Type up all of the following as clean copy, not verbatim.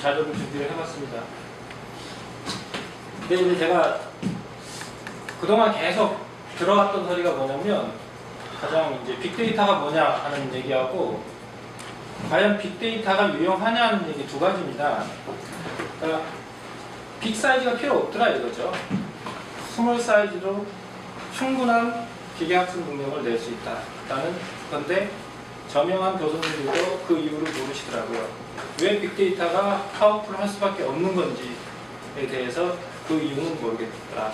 자료를 준비를 해봤습니다. 근데 이제 제가 그동안 계속 들어왔던 소리가 뭐냐면, 가장 이제 빅데이터가 뭐냐 하는 얘기하고, 과연 빅데이터가 유용하냐 하는 얘기 두 가지입니다. 그러니까 빅 사이즈가 필요 없더라 이거죠. 스몰 사이즈로 충분한 기계학습 능력을 낼 수 있다라는 건데, 저명한 교수님들도 그 이유를 모르시더라고요. 왜 빅데이터가 파워풀할 수밖에 없는 건지에 대해서 그 이유는 모르겠더라.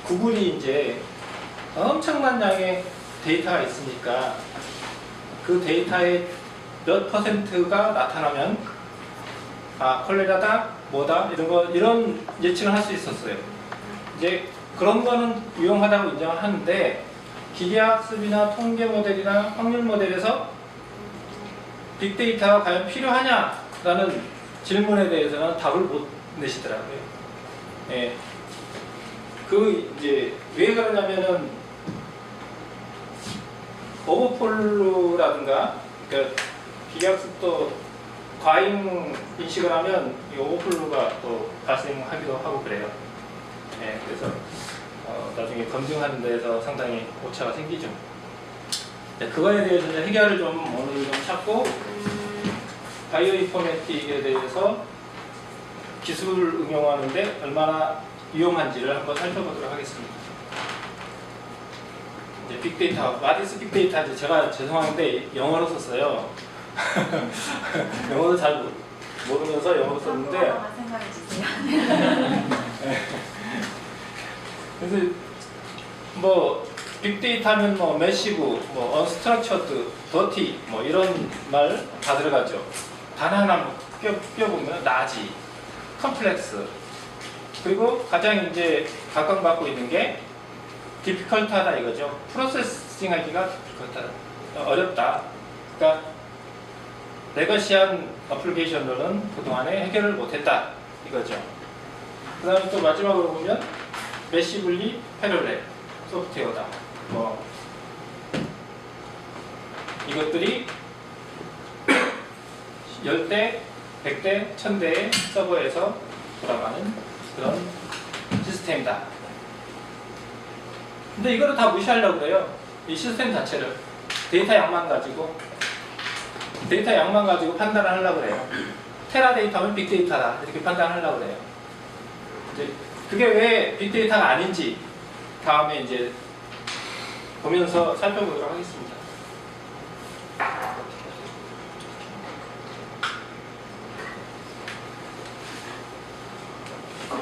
구글이 이제 엄청난 양의 데이터가 있으니까 그 데이터의 몇 퍼센트가 나타나면 콜레라다 뭐다 이런 예측을 할 수 있었어요. 이제 그런 거는 유용하다고 인정을 하는데, 기계학습이나 통계 모델이나 확률 모델에서 빅데이터가 과연 필요하냐라는 질문에 대해서는 답을 못 내시더라고요. 예. 이제 왜 그러냐면은 오버폴로라든가, 그러니까 기계학습도 과잉 인식을 하면 이 오버폴로가 또 발생하기도 하고 그래요. 예. 그래서 나중에 검증하는 데에서 상당히 오차가 생기죠. 네, 그거에 대해서 이제 해결을 좀 오늘 좀 찾고, 바이오 인포메틱에 대해서 기술을 응용하는데 얼마나 유용한지를 한번 살펴보도록 하겠습니다. 이제 빅데이터, what is 빅데이터? 이제 제가 죄송한데 영어로 썼어요. 영어도 잘 모르면서 영어로 썼는데. 생각해 주세요. 그래서 뭐 빅데이터는 뭐 매시브, 뭐 언스트럭처드, 더티 뭐 이런 말 다 들어가죠. 단 하나 껴보면 라지, 컴플렉스, 그리고 가장 이제 각광받고 있는 게 디피컬트하다 이거죠. 프로세싱하기가 디피컬트하다, 어렵다. 그러니까 레거시한 어플리케이션으로는 그동안에 해결을 못했다 이거죠. 그 다음에 또 마지막으로 보면 매시블리 패럴렐 소프트웨어다. 뭐 이것들이 10대, 100대, 1000대의 서버에서 돌아가는 그런 시스템이다. 근데 이거를 다 무시하려고 그래요. 이 시스템 자체를 데이터 양만 가지고 판단을 하려고 그래요. 테라 데이터면 빅데이터다 이렇게 판단하려고 그래요. 이제 그게 왜 빅데이터가 아닌지 다음에 이제 보면서 살펴보도록 하겠습니다.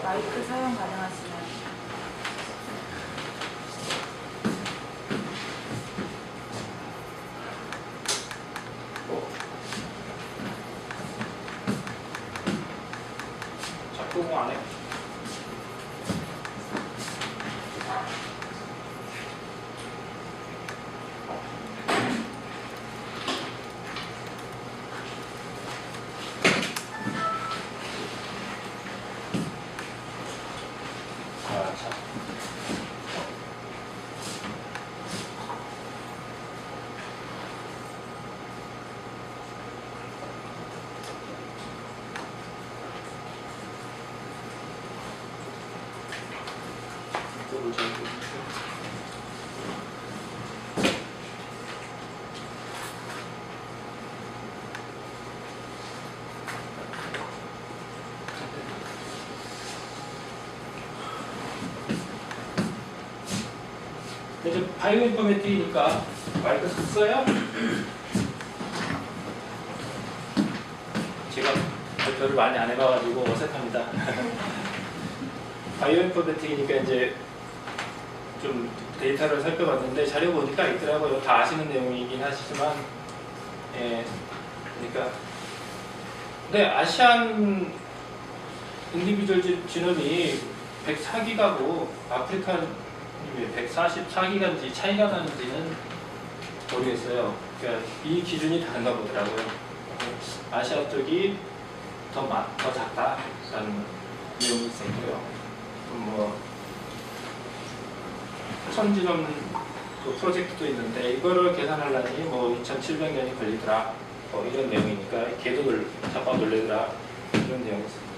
마이크 사용 가능하시나요? 작동 안 해. 이제 바이오 인포메틱이니까 마이크 썼어요? 제가 발표를 많이 안 해봐가지고 어색합니다. 바이오 인포메틱이니까 이제 좀 데이터를 살펴봤는데 자료 보니까 있더라고요. 다 아시는 내용이긴 하시지만, 예, 그러니까 근데 아시안 인디비주얼 지nom이 104기가고 아프리카 144기가인지 차이가 나는지는 모르겠어요. 그러니까 이 기준이 다른가 보더라고요. 아시아 쪽이 더 작다라는 내용이 있었고요. 뭐 천지점 그 프로젝트도 있는데 이거를 계산하려니 뭐 2,700년이 걸리더라. 이런 내용이니까 개도를 잡아 놀래더라. 이런 내용이 있습니다.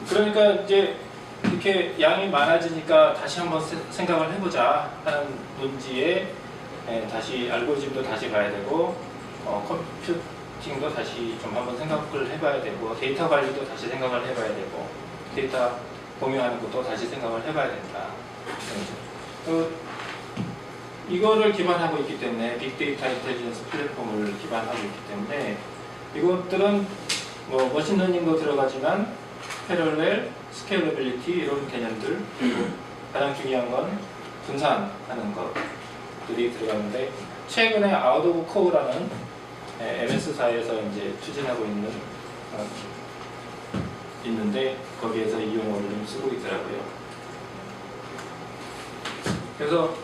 그러니까 이제 이렇게 양이 많아지니까 다시 한번 생각을 해보자 하는 논지에 다시 알고리즘도 다시 봐야 되고 컴퓨팅도 다시 좀 한번 생각을 해봐야 되고 데이터 관리도 다시 생각을 해봐야 되고 데이터 공유하는 것도 다시 생각을 해봐야 된다. 이거를 기반하고 있기 때문에 빅데이터 인텔리전스 플랫폼을 기반하고 있기 때문에 이것들은 뭐 머신러닝도 들어가지만 패럴렐, 스케일러빌리티 이런 개념들 그리고 가장 중요한 건 분산하는 것들이 들어가는데 최근에 아웃 오브 코어라는 MS사에서 이제 추진하고 있는데 거기에서 이 용어를 좀 쓰고 있더라고요. 그래서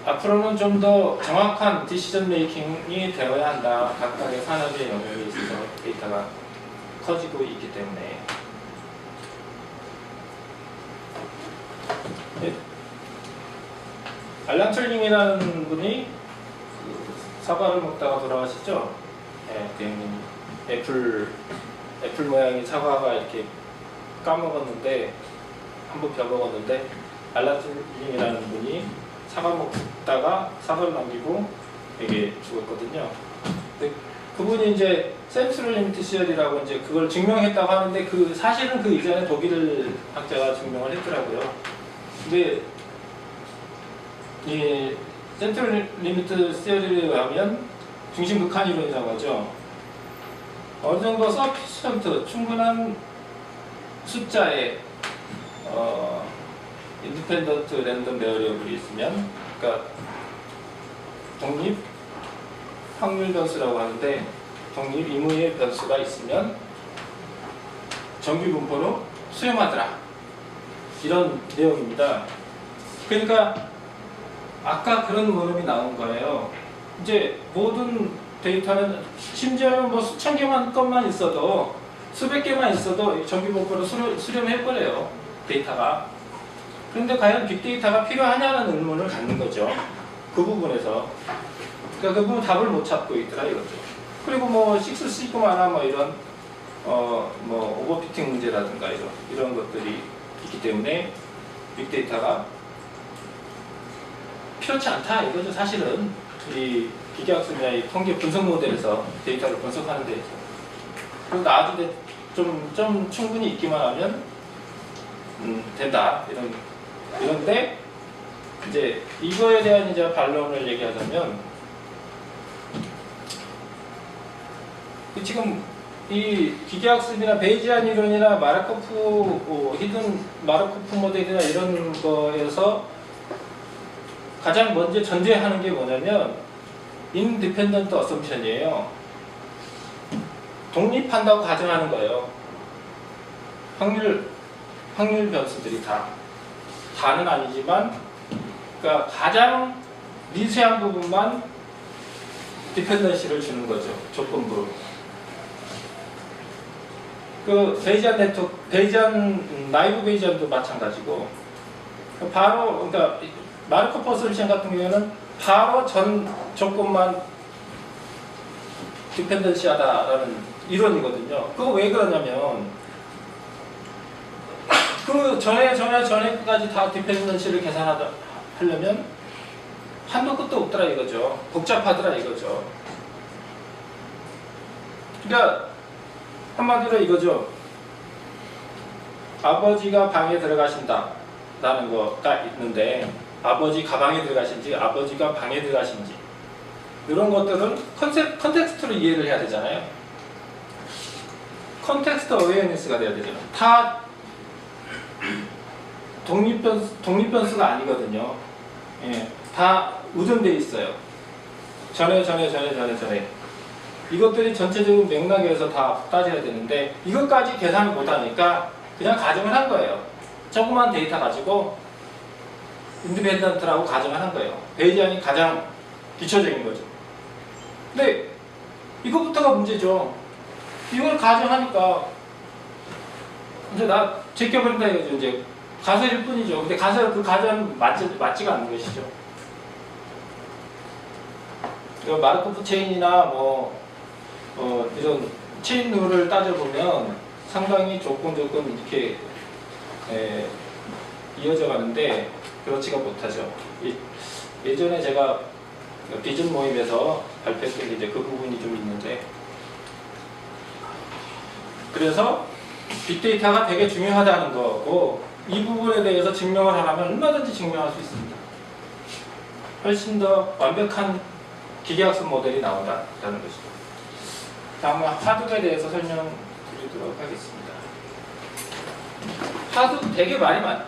앞으로는 좀 더 정확한 디시전 메이킹이 되어야 한다. 각각의 산업의 영역에 있어서 데이터가 커지고 있기 때문에 알란 툴링이라는 분이 사과를 먹다가 돌아가시죠. 애플 모양의 사과가 이렇게 까먹었는데 한번 벼먹었는데 알란 툴링이라는 분이 사과 먹다가 사과를 남기고 되게 죽었거든요. 근데 그분이 이제 센트럴 리미트 시절이라고 이제 그걸 증명했다고 하는데 사실은 그 이전에 독일 학자가 증명을 했더라고요. 근데 이 센트럴 리미트 시절에 의하면 중심 극한 이론이라고 하죠. 어느 정도 서피션트 충분한 숫자의 인디펜던트 랜덤 베어리어블이 있으면, 그러니까 독립 확률 변수라고 하는데 독립 임의의 변수가 있으면 정규 분포로 수렴하더라. 이런 내용입니다. 그러니까 아까 그런 물음이 나온 거예요. 이제 모든 데이터는 심지어는 뭐 수천 개만 것만 있어도 수백 개만 있어도 정규 분포로 수렴해버려요. 데이터가. 그런데 과연 빅데이터가 필요하냐는 의문을 갖는 거죠. 그 부분에서. 그러니까 그 부분 답을 못 찾고 있더라 이거죠. 그리고 뭐 6 시그마나 뭐 이런 뭐 오버피팅 문제라든가 이런 것들이 있기 때문에 빅데이터가 필요치 않다 이거죠. 사실은 이 기계학습이나 이 통계 분석 모델에서 데이터를 분석하는 데에서 그리고 나중에 좀 충분히 있기만 하면 된다 이런데 이제 이거에 대한 이제 반론을 얘기하자면 지금 이 기계학습이나 베이지안 이론이나 마르코프 히든 마르코프 모델이나 이런 거에서 가장 먼저 전제하는 게 뭐냐면 인디펜던트 어썸션이에요. 독립한다고 가정하는 거예요. 확률 변수들이 다는 아니지만 그러니까 가장 미세한 부분만 디펜던시를 주는 거죠. 조건부로. 그 베이지안 네트워크, 나이브 베이지안도 마찬가지고 바로 그러니까 마르코프 솔루션 같은 경우에는 바로 전 조건만 디펜던시하다라는 이론이거든요. 그거 왜 그러냐면 그 전에까지 다 디펜던시를 계산하려면 한도 끝도 없더라 이거죠. 복잡하더라 이거죠. 그러니까 한마디로 이거죠. 아버지가 방에 들어가신다 라는 거가 있는데 아버지 가방에 들어가신지 아버지가 방에 들어가신지 이런 것들은 컨텍스트로 이해를 해야 되잖아요. 컨텍스트 어웨어니스가 돼야 되잖아요. 다 독립변수가 아니거든요. 예, 다 의존되어 있어요. 전에 이것들이 전체적인 맥락에서 다 따져야 되는데 이것까지 계산을 못하니까 그냥 가정을 한 거예요. 조그만 데이터 가지고 인디펜던트라고 가정을 한 거예요. 베이지안이 가장 기초적인 거죠. 근데 이거부터가 문제죠. 이걸 가정하니까 이제 나 제껴버린다 이거죠. 이제 가설일 뿐이죠. 근데 그 가설은 맞지가 않는 것이죠. 마르코프 체인이나 이런 체인 룰을 따져보면 상당히 조금 이렇게 이어져 가는데 그렇지가 못하죠. 예전에 제가 비전 모임에서 발표했던 게 이제 그 부분이 좀 있는데, 그래서 빅데이터가 되게 중요하다는 거고, 이 부분에 대해서 증명을 하려면 얼마든지 증명할 수 있습니다. 훨씬 더 완벽한 기계학습 모델이 나온다는 것이죠. 다음은 하둡에 대해서 설명드리도록 하겠습니다. 하둡 되게 많이 나와요.